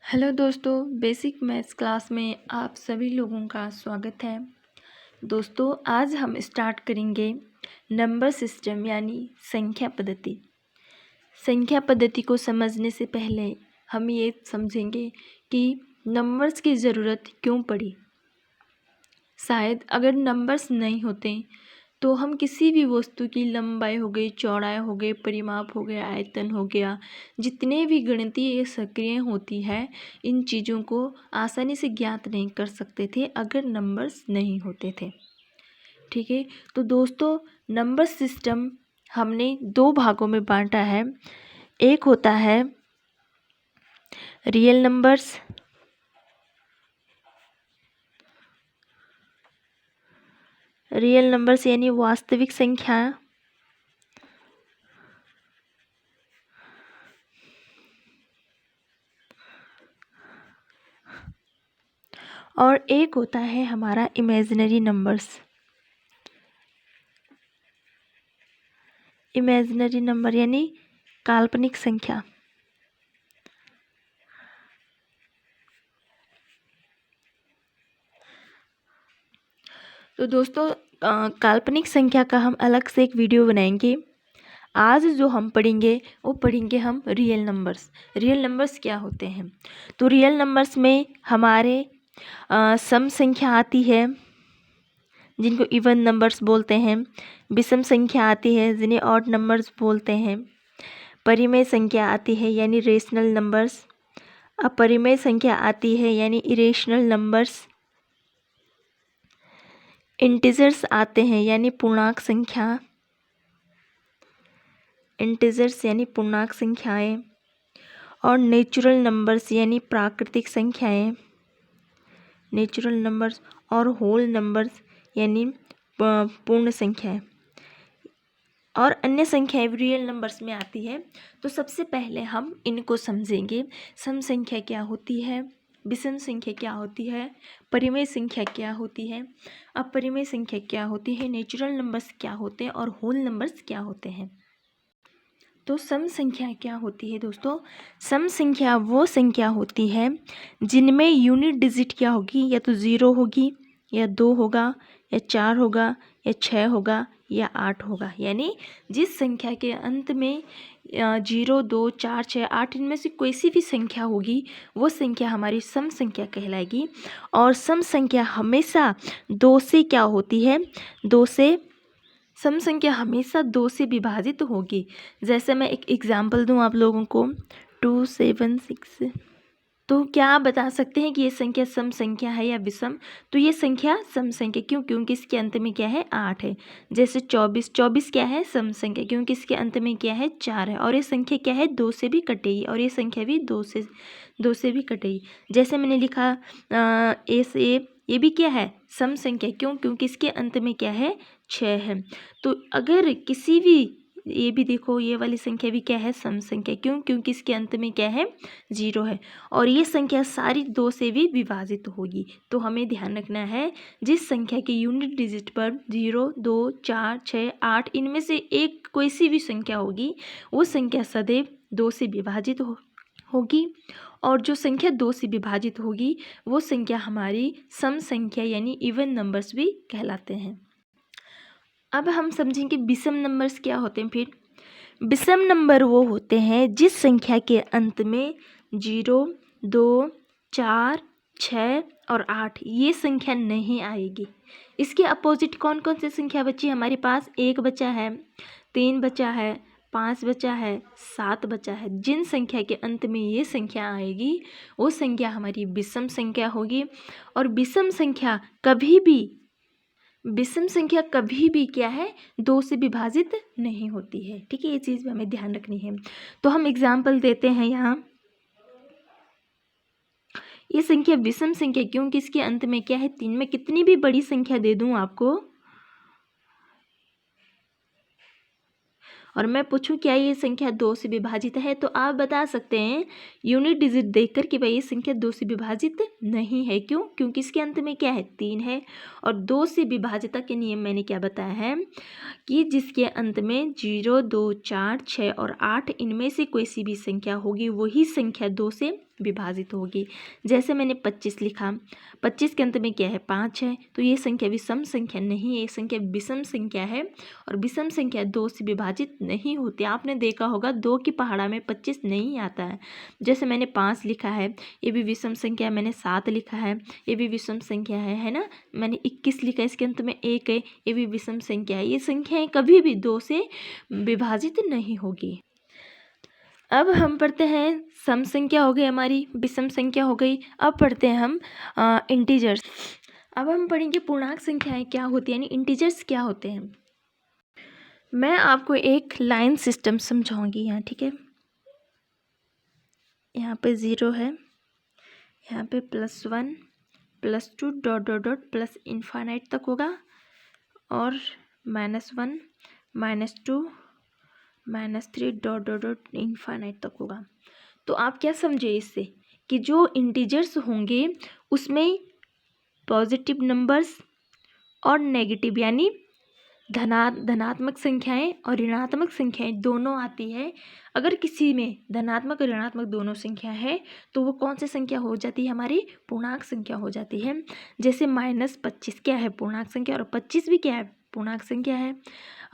Hello दोस्तों, basic maths class में आप सभी लोगों का स्वागत है। दोस्तों, आज हम स्टार्ट करेंगे नंबर सिस्टम यानी संख्या पद्धति। संख्या पद्धति को समझने से पहले हम ये समझेंगे कि नंबर्स की ज़रूरत क्यों पड़ी। शायद अगर नंबर्स नहीं होते तो हम किसी भी वस्तु की लंबाई हो गई, चौड़ाई हो गई, परिमाप हो गया, आयतन हो गया, जितने भी गणितीय सक्रिय होती है, इन चीज़ों को आसानी से ज्ञात नहीं कर सकते थे अगर नंबर्स नहीं होते थे। ठीक है, तो दोस्तों नंबर सिस्टम हमने दो भागों में बांटा है। एक होता है रियल नंबर्स, यानी वास्तविक संख्या, और एक होता है हमारा इमेजिनरी नंबर्स। इमेजिनरी नंबर यानी काल्पनिक संख्या। तो दोस्तों काल्पनिक संख्या का हम अलग से एक वीडियो बनाएंगे। आज जो हम पढ़ेंगे वो पढ़ेंगे हम रियल नंबर्स। रियल नंबर्स क्या होते हैं? तो रियल नंबर्स में हमारे सम संख्या आती है जिनको इवन नंबर्स बोलते हैं, विषम संख्या आती है जिन्हें ऑड नंबर्स बोलते हैं, परिमेय संख्या आती है यानी रेशनल नंबर्स, अपरिमेय संख्या आती है यानी इरेशनल नंबर्स, इंटीजर्स आते हैं यानी पूर्णांक संख्या, इंटीजर्स यानी पूर्णांक संख्याएं, और नेचुरल नंबर्स यानी प्राकृतिक संख्याएं, नेचुरल नंबर्स, और होल नंबर्स यानी पूर्ण संख्याएं, और अन्य संख्याएं रियल नंबर्स में आती है। तो सबसे पहले हम इनको समझेंगे। सम संख्या क्या होती है, विषम संख्या क्या होती है, परिमेय संख्या क्या होती है, अपरिमेय संख्या क्या होती है, नेचुरल नंबर्स क्या होते हैं, और होल नंबर्स क्या होते हैं। तो सम संख्या क्या होती है दोस्तों? सम संख्या वो संख्या होती है जिनमें यूनिट डिजिट क्या होगी, या तो 0 होगी, या 2 होगा, या 4 होगा, या 6 होगा, या 8 होगा। यानी जिस संख्या के अंत में 0, 2, 4, 6, 8 इनमें से कोई सी भी संख्या होगी वो संख्या हमारी सम संख्या कहलाएगी। और सम संख्या हमेशा 2 से क्या होती है, सम संख्या हमेशा 2 से विभाजित होगी। जैसे मैं एक एग्जाम्पल दूं आप लोगों को, 2, 7, 6। तो क्या आप बता सकते हैं कि ये संख्या सम संख्या है या विषम? तो ये संख्या सम संख्या क्यों? क्योंकि इसके अंत में क्या है, 8 है। जैसे 24 क्या है, सम संख्या, क्योंकि इसके अंत में क्या है, 4 है। और ये संख्या क्या है, 2 से भी कटेगी, और ये संख्या भी 2 से भी कटेगी। जैसे मैंने लिखा ए से, ये भी क्या है, सम संख्या। क्यों? क्योंकि इसके अंत में क्या है, 6 है। तो अगर किसी भी, ये भी देखो, ये वाली संख्या भी क्या है, सम संख्या। क्यों? क्योंकि इसके अंत में क्या है, 0 है। और ये संख्या सारी 2 से भी विभाजित होगी। तो हमें ध्यान रखना है, जिस संख्या के यूनिट डिजिट पर 0, 2, 4, 6, 8 इनमें से एक कोई सी भी संख्या होगी, वो संख्या सदैव 2 से विभाजित होगी। और जो संख्या 2 से विभाजित होगी वो संख्या हमारी सम संख्या यानी इवन नंबर्स भी कहलाते हैं। अब हम समझेंगे विषम नंबर्स क्या होते हैं। फिर विषम नंबर वो होते हैं जिस संख्या के अंत में 0, 2, 4, 6 और 8 ये संख्या नहीं आएगी। इसके अपोजिट कौन कौन सी संख्या बची हमारे पास? 1 बचा है, 3 बचा है, 5 बचा है, 7 बचा है। जिन संख्या के अंत में ये संख्या आएगी वो संख्या हमारी विषम संख्या होगी। और विषम संख्या कभी भी क्या है, 2 से विभाजित नहीं होती है। ठीक है, ये चीज़ भी हमें ध्यान रखनी है। तो हम एग्जाम्पल देते हैं यहाँ। ये संख्या विषम संख्या क्योंकि इसके अंत में क्या है, 3। मैं कितनी भी बड़ी संख्या दे दूं आपको और मैं पूछूं क्या ये संख्या 2 से विभाजित है, तो आप बता सकते हैं यूनिट डिजिट देखकर कि भाई ये संख्या 2 से विभाजित नहीं है। क्यों? क्योंकि इसके अंत में क्या है, 3 है। और 2 से विभाजिता के नियम मैंने क्या बताया है कि जिसके अंत में 0, 2, 4, 6 और 8 इनमें से कोई सी भी संख्या होगी वही संख्या 2 से विभाजित होगी। जैसे मैंने 25 लिखा, 25 के अंत में क्या है 5 है, तो ये संख्या विषम संख्या नहीं है, ये संख्या विषम संख्या है और विषम संख्या 2 से विभाजित नहीं होती। आपने देखा होगा 2 की पहाड़ा में 25 नहीं आता है। जैसे मैंने 5 लिखा है, ये भी विषम संख्या है, मैंने 7 लिखा है, ये भी विषम संख्या है ना। मैंने 21 लिखा है, इसके अंत में 1 है, ये भी विषम संख्या है। ये संख्याएं कभी भी 2 से विभाजित नहीं होगी। अब हम पढ़ते हैं सम संख्या हो गई हमारी, विषम संख्या हो गई। अब पढ़ते हैं हम इंटीजर्स। अब हम पढ़ेंगे पूर्णांक संख्याएं क्या होती है, यानी इंटीजर्स क्या होते हैं। मैं आपको एक लाइन सिस्टम समझाऊंगी यहाँ, ठीक है। यहाँ पे 0 है, यहाँ पे +1 +2 dot dot dot plus infinite तक होगा, और -1 -2 -3 डॉट डॉट डॉट इनफाइनाइट तक होगा। तो आप क्या समझे इससे कि जो इंटीजर्स होंगे उसमें पॉजिटिव नंबर्स और नेगेटिव यानी धनात्मक संख्याएं और ऋणात्मक संख्याएं दोनों आती है। अगर किसी में धनात्मक और ऋणात्मक दोनों संख्या है तो वो कौन सी संख्या हो जाती है, हमारी पूर्णांक संख्या हो जाती है। जैसे -25 क्या है, पूर्णांक संख्या, और 25 भी क्या है, पूर्णांक संख्या है।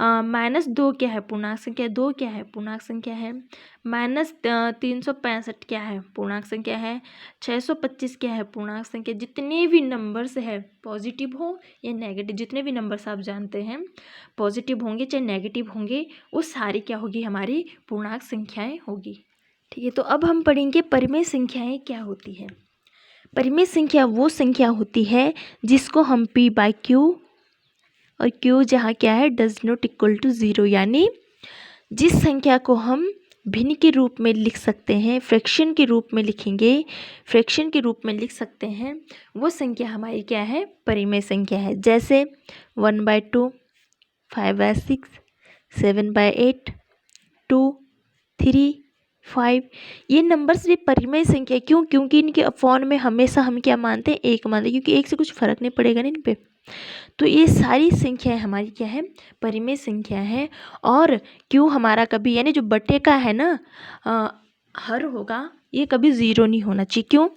-2 क्या है, पूर्णांक संख्या, 2 क्या है, पूर्णांक संख्या है। -365 क्या है, पूर्णांक संख्या है। 625 क्या है, पूर्णांक संख्या। जितने भी नंबर्स है, पॉजिटिव हो या नेगेटिव, जितने भी नंबर्स आप जानते हैं पॉजिटिव होंगे चाहे नेगेटिव होंगे, वो सारी क्या होगी, हमारी पूर्णांक संख्याएं होगी। ठीक है, तो अब हम पढ़ेंगे परिमेय संख्याएं क्या होती है। परिमेय संख्या वो संख्या होती है जिसको हम p/q, और q जहाँ क्या है डज नॉट इक्वल टू 0, यानी जिस संख्या को हम भिन्न के रूप में लिख सकते हैं, फ्रैक्शन के रूप में लिखेंगे, फ्रैक्शन के रूप में लिख सकते हैं, वो संख्या हमारी क्या है, परिमेय संख्या है। जैसे 1/2, 5/6, 7/8, 2, 3, 5, ये नंबर्स भी परिमेय संख्या। क्यों? क्योंकि इनके अपॉन में हमेशा हम क्या मानते हैं, एक मानते हैं, क्योंकि एक से कुछ फर्क नहीं पड़ेगा ना इन पे। तो ये सारी संख्याएं हमारी क्या है, परिमेय संख्या है। और क्यों हमारा कभी, यानी जो बटे का है ना हर होगा, ये कभी 0 नहीं होना चाहिए। क्यों?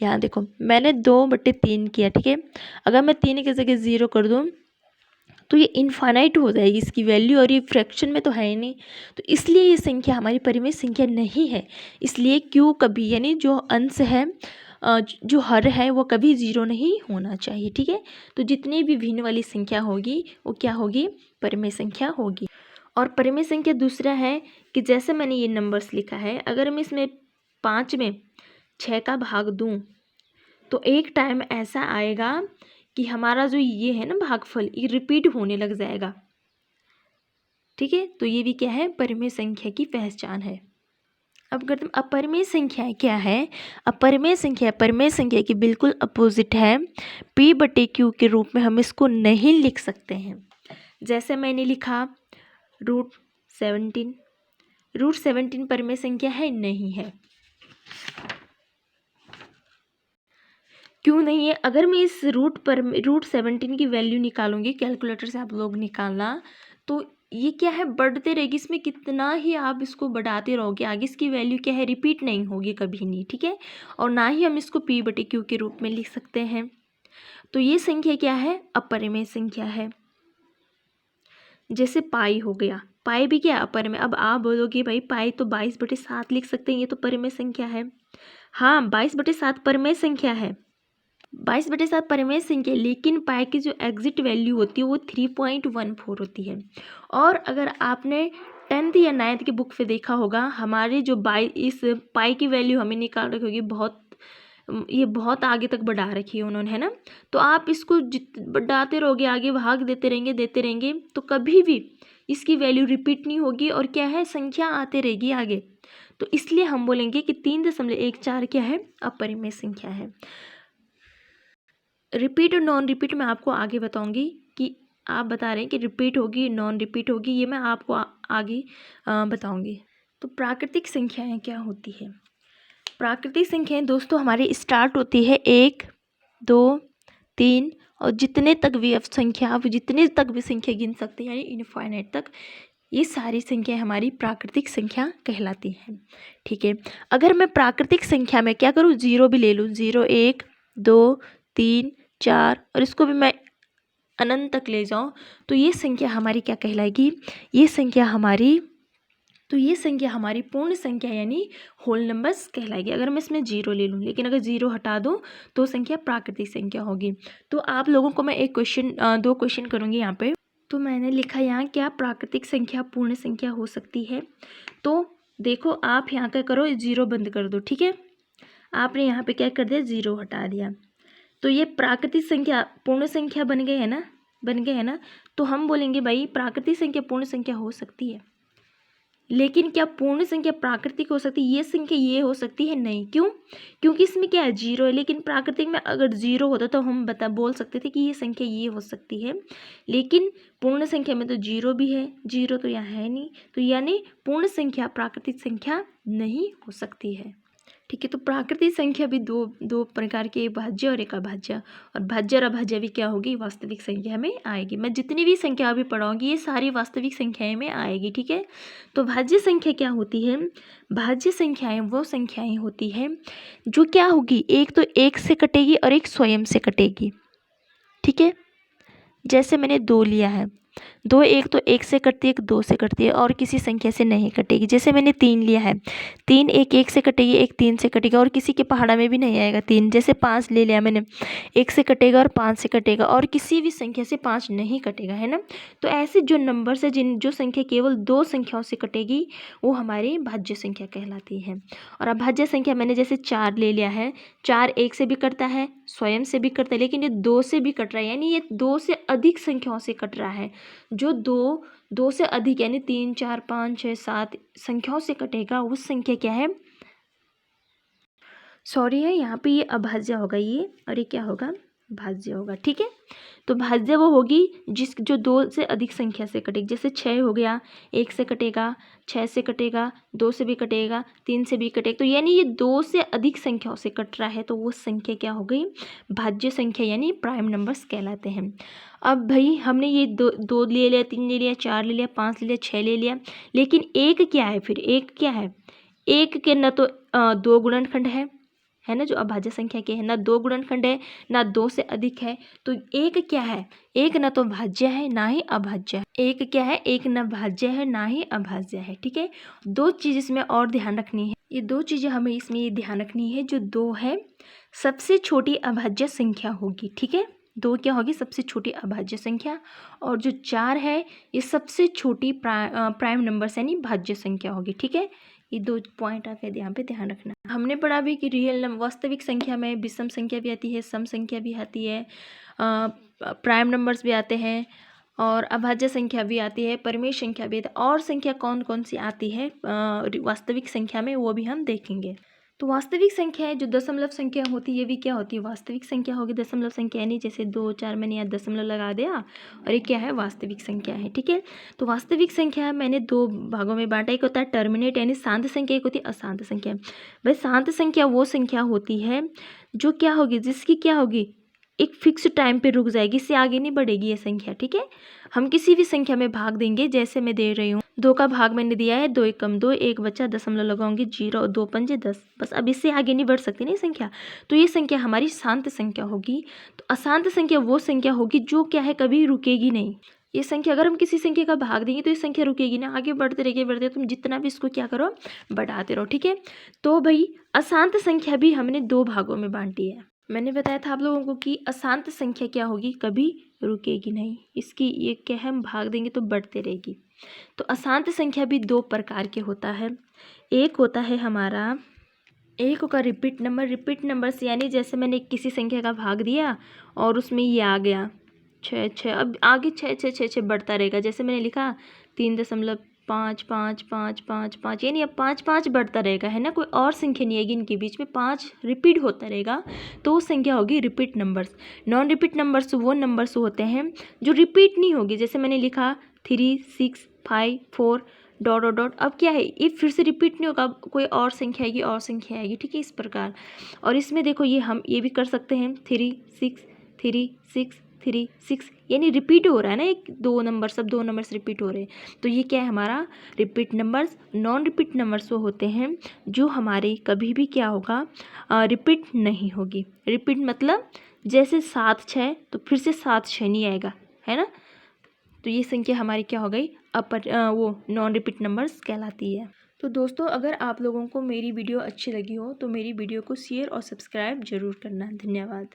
यहाँ देखो मैंने 2/3 किया, ठीक है। अगर मैं 3 की जगह 0 कर दूँ तो ये इनफाइनाइट हो जाएगी इसकी वैल्यू, और ये फ्रैक्शन में तो है ही नहीं। तो इसलिए ये संख्या हमारी परिमेय संख्या नहीं है। इसलिए क्यों कभी, यानी जो अंश है, जो हर है, वो कभी 0 नहीं होना चाहिए। ठीक है, तो जितनी भी भिन्न वाली संख्या होगी वो क्या होगी, परिमेय संख्या होगी। और परिमेय संख्या दूसरा है कि जैसे मैंने ये नंबर्स लिखा है, अगर मैं इसमें 5 में 6 का भाग दूं तो एक टाइम ऐसा आएगा कि हमारा जो ये है ना भागफल, ये रिपीट होने लग जाएगा। ठीक है, तो ये भी क्या है, परिमेय संख्या की पहचान है। अब करते हैं अपरिमेय संख्या क्या है। अपरिमेय संख्या परिमेय संख्या की बिल्कुल अपोजिट है। p/q के रूप में हम इसको नहीं लिख सकते हैं। जैसे मैंने लिखा √17, √17 परिमेय संख्या है, नहीं है। क्यों नहीं है? अगर मैं इस √17 की वैल्यू निकालूंगी, कैलकुलेटर से आप लोग निकालना, तो ये क्या है, बढ़ते रहेगी। इसमें कितना ही आप इसको बढ़ाते रहोगे, आगे इसकी वैल्यू क्या है, रिपीट नहीं होगी कभी नहीं। ठीक है, और ना ही हम इसको p/q के रूप में लिख सकते हैं। तो ये संख्या क्या है, अपरिमेय संख्या है। जैसे पाई हो गया, पाई भी क्या, अपरिमेय। अब आप बोलोगे भाई पाई तो 22/7 लिख सकते हैं, ये तो परिमेय संख्या है। हाँ, 22/7 परिमेय संख्या है, 22/7 परिमेय संख्या, लेकिन पाई की जो एग्जिट वैल्यू होती है वो 3.14 होती है। और अगर आपने 10th या 9th की बुक पे देखा होगा, हमारे जो इस पाई की वैल्यू हमें निकाल रखी होगी, ये बहुत आगे तक बढ़ा रखी है उन्होंने, है ना। तो आप इसको बढ़ाते रहोगे, आगे भाग देते रहेंगे, तो कभी भी इसकी वैल्यू रिपीट नहीं होगी, और क्या है, संख्या आते रहेगी आगे। तो इसलिए हम बोलेंगे कि 3.14 क्या है, अपरिमेय संख्या है। रिपीट और नॉन रिपीट मैं आपको आगे बताऊंगी, कि आप बता रहे हैं कि रिपीट होगी नॉन रिपीट होगी, ये मैं आपको आगे बताऊंगी। तो प्राकृतिक संख्याएं क्या होती है। प्राकृतिक संख्याएं दोस्तों हमारी स्टार्ट होती है 1, 2, 3, और जितने तक भी आप जितने तक भी संख्या गिन सकते हैं, यानी इनफाइनाइट तक, ये सारी संख्या हमारी प्राकृतिक संख्या कहलाती हैं। ठीक है, अगर मैं प्राकृतिक संख्या में क्या करूँ, जीरो भी ले लूँ, 0 1 2 3 4 और इसको भी मैं अनंत तक ले जाऊँ, तो ये संख्या हमारी क्या कहलाएगी, ये संख्या हमारी पूर्ण संख्या यानी होल नंबर्स कहलाएगी। अगर मैं इसमें जीरो ले लूँ, लेकिन अगर जीरो हटा दूँ तो संख्या प्राकृतिक संख्या होगी। तो आप लोगों को मैं दो क्वेश्चन करूँगी यहाँ पे। तो मैंने लिखा यहाँ, क्या प्राकृतिक संख्या पूर्ण संख्या हो सकती है। तो देखो आप यहाँ क्या करो, जीरो बंद कर दो। ठीक है, आपने यहाँ पे क्या कर दिया, जीरो हटा दिया, तो ये प्राकृतिक संख्या पूर्ण संख्या बन गए है ना। तो हम बोलेंगे भाई प्राकृतिक संख्या पूर्ण संख्या हो सकती है, लेकिन क्या पूर्ण संख्या प्राकृतिक हो सकती है, ये संख्या ये हो सकती है, नहीं। क्यों, क्योंकि इसमें क्या है, जीरो है। लेकिन प्राकृतिक में अगर जीरो होता तो हम बोल सकते थे कि ये संख्या ये हो सकती है, लेकिन पूर्ण संख्या में तो जीरो भी है, जीरो तो यहाँ है नहीं, तो यानी पूर्ण संख्या प्राकृतिक संख्या नहीं हो सकती है। ठीक है, तो प्राकृतिक संख्या भी दो प्रकार के, भाज्य और एक अभाज्य, और भाज्य और अभाज्य भी क्या होगी, वास्तविक संख्या में आएगी। मैं जितनी भी संख्या अभी पढ़ाऊंगी ये सारी वास्तविक संख्याएं में आएगी। ठीक है, तो भाज्य संख्या क्या होती है, भाज्य संख्याएं वो संख्याएं होती हैं जो क्या होगी, एक तो एक से कटेगी और एक स्वयं से कटेगी। ठीक है, जैसे मैंने 2 लिया है, 2 एक तो एक से कटती है, एक 2 से कटती है और किसी संख्या से नहीं कटेगी। जैसे मैंने 3 लिया है, 3 एक से कटेगी, एक 3 से कटेगा और किसी के पहाड़ा में भी नहीं आएगा 3। जैसे 5 ले लिया मैंने, 1 से कटेगा और 5 से कटेगा और किसी भी संख्या से 5 नहीं कटेगा, है ना। तो ऐसे जो नंबर से जो संख्या केवल 2 संख्याओं से कटेगी वो हमारी भाज्य संख्या कहलाती है। और अभाज्य संख्या मैंने जैसे 4 ले लिया है, 4 एक से भी कटता है, स्वयं से भी कटता है, लेकिन ये 2 से भी कट रहा है, यानी ये 2 से अधिक संख्याओं से कट रहा है। जो दो से अधिक यानी 3 4 5 6 7 संख्याओं से कटेगा उस संख्या क्या है, सॉरी है यहाँ पे, ये अभाज्य होगा ये, और ये क्या होगा, भाज्य होगा। ठीक है, तो भाज्य वो होगी जो 2 से अधिक संख्या से कटेगी। जैसे 6 हो गया, 1 से कटेगा, 6 से कटेगा, 2 से भी कटेगा, 3 से भी कटेगा, तो यानी ये 2 से अधिक संख्याओं से कट रहा है, तो वो संख्या क्या हो गई, भाज्य संख्या यानी प्राइम नंबर्स कहलाते हैं। अब भाई हमने ये दो ले लिया, 3 ले लिया, 4 ले लिया, 5 ले लिया, 6 ले लिया, लेकिन एक क्या है, फिर एक क्या है, एक के न तो 2 गुणनखंड है ना, जो अभाज्य संख्या के है, ना 2 गुणनखंड है, ना 2 से अधिक है, तो एक क्या है, एक न तो भाज्य है ना ही अभाज्य है। एक क्या है, एक न भाज्य है ना ही अभाज्य है। ठीक है, 2 चीज़ इसमें और ध्यान रखनी है, ये 2 चीज़ें हमें इसमें ये ध्यान रखनी है। जो 2 है सबसे छोटी अभाज्य संख्या होगी। ठीक है, 2 क्या होगी, सबसे छोटी अभाज्य संख्या, और जो 4 है ये सबसे छोटी प्राइम नंबर्स यानी भाज्य संख्या होगी। ठीक है, ये 2 पॉइंट आप यहाँ पे ध्यान रखना। हमने पढ़ा भी कि वास्तविक संख्या में विषम संख्या भी आती है, सम संख्या भी आती है, प्राइम नंबर्स भी आते हैं, और अभाज्य संख्या भी आती है, परिमेय संख्या भी आती है, और संख्या कौन कौन सी आती है वास्तविक संख्या में वो भी हम देखेंगे। तो वास्तविक संख्या है जो दशमलव संख्या होती है, ये भी क्या होती है, वास्तविक संख्या होगी। दशमलव संख्या यानी जैसे 2 4 मैंने यहाँ दशमलव लगा दिया और ये क्या है, वास्तविक संख्या है। ठीक है, तो वास्तविक संख्या मैंने 2 भागों में बांटा, एक होता है टर्मिनेट यानी शांत संख्या, एक होती है अशांत संख्या। भाई शांत संख्या वो संख्या होती है जो क्या होगी, जिसकी क्या होगी, एक फिक्स टाइम पे रुक जाएगी, इससे आगे नहीं बढ़ेगी ये संख्या। ठीक है, हम किसी भी संख्या में भाग देंगे, जैसे मैं दे रही हूँ 2 का भाग मैंने दिया है, 2 एकम 2, एक बचा, दशमलव लगाऊंगी 0, 2 पंजे 10, बस अब इससे आगे नहीं बढ़ सकती नहीं संख्या, तो ये संख्या हमारी शांत संख्या होगी। तो अशांत संख्या वो संख्या होगी जो क्या है, कभी रुकेगी नहीं। ये संख्या अगर हम किसी संख्या का भाग देंगे तो ये संख्या रुकेगी ना, आगे बढ़ते रहेगी, तुम जितना भी इसको क्या करो, बढ़ाते रहो। ठीक है, तो भाई अशांत संख्या भी हमने 2 भागों में बांटी है। मैंने बताया था आप लोगों को कि अशांत संख्या क्या होगी, कभी रुकेगी नहीं, इसकी ये क्या है, हम भाग देंगे तो बढ़ते रहेगी। तो अशांत संख्या भी 2 प्रकार के होता है। एक होता है हमारा, एक होगा रिपीट नंबर। रिपीट नंबर्स यानी जैसे मैंने किसी संख्या का भाग दिया और उसमें ये आ गया 6 6, अब आगे 6 6 6 6 बढ़ता रहेगा। जैसे मैंने लिखा 3.5 5 5 5 5, यानी अब 5 5 बढ़ता रहेगा, है ना, कोई और संख्या नहीं आएगी इनके बीच में, 5 रिपीट होता रहेगा, तो वो संख्या होगी repeat numbers. Non repeat numbers वो नंबर्स होते हैं जो रिपीट नहीं होगी। जैसे मैंने लिखा 3 6 5 4 डॉट डॉट डॉट, अब क्या है, ये फिर से रिपीट नहीं होगा, कोई और संख्या आएगी, और संख्या आएगी। ठीक है, इस प्रकार। और इसमें देखो ये हम ये भी कर सकते हैं 3 6 3 6 3 6 यानी रिपीट हो रहा है ना, एक 2 नंबर, सब 2 नंबर्स रिपीट हो रहे हैं। तो ये क्या है हमारा repeat numbers. Non repeat numbers वो होते हैं जो हमारे कभी भी क्या होगा, रिपीट नहीं होगी। रिपीट मतलब जैसे 7 6 तो फिर से 7 6 नहीं आएगा, है ना। तो ये संख्या हमारी क्या हो गई, वो नॉन रिपीट नंबर्स कहलाती है। तो दोस्तों अगर आप लोगों को मेरी वीडियो अच्छी लगी हो तो मेरी वीडियो को शेयर और सब्सक्राइब जरूर करना। धन्यवाद।